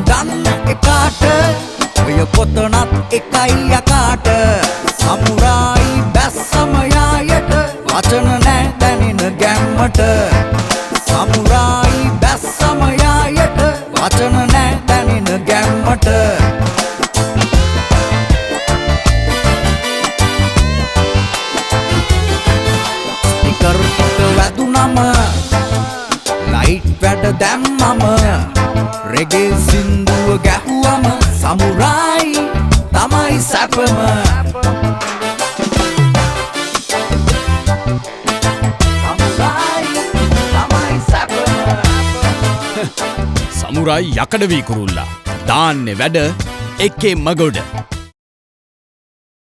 දන්න එකාට ඔය කොතනත් එකයි යකාට සමුරායි බැස්සම යායට වචන නෑ දැනෙන ගැම්මට සමුරායි බැස්සම යායට වචන නෑ දැනෙන ගැම්මට ස්පීකර් එක වැදුනම ලයිට් වැඩ දැම්මම රෙගේ සින්දුව ගැහුවම සමුරායි තමයි සැපම සමුරායි යකඩ වී කුරුල්ලා දාන්නේ වැඩ එකේ මගොඩ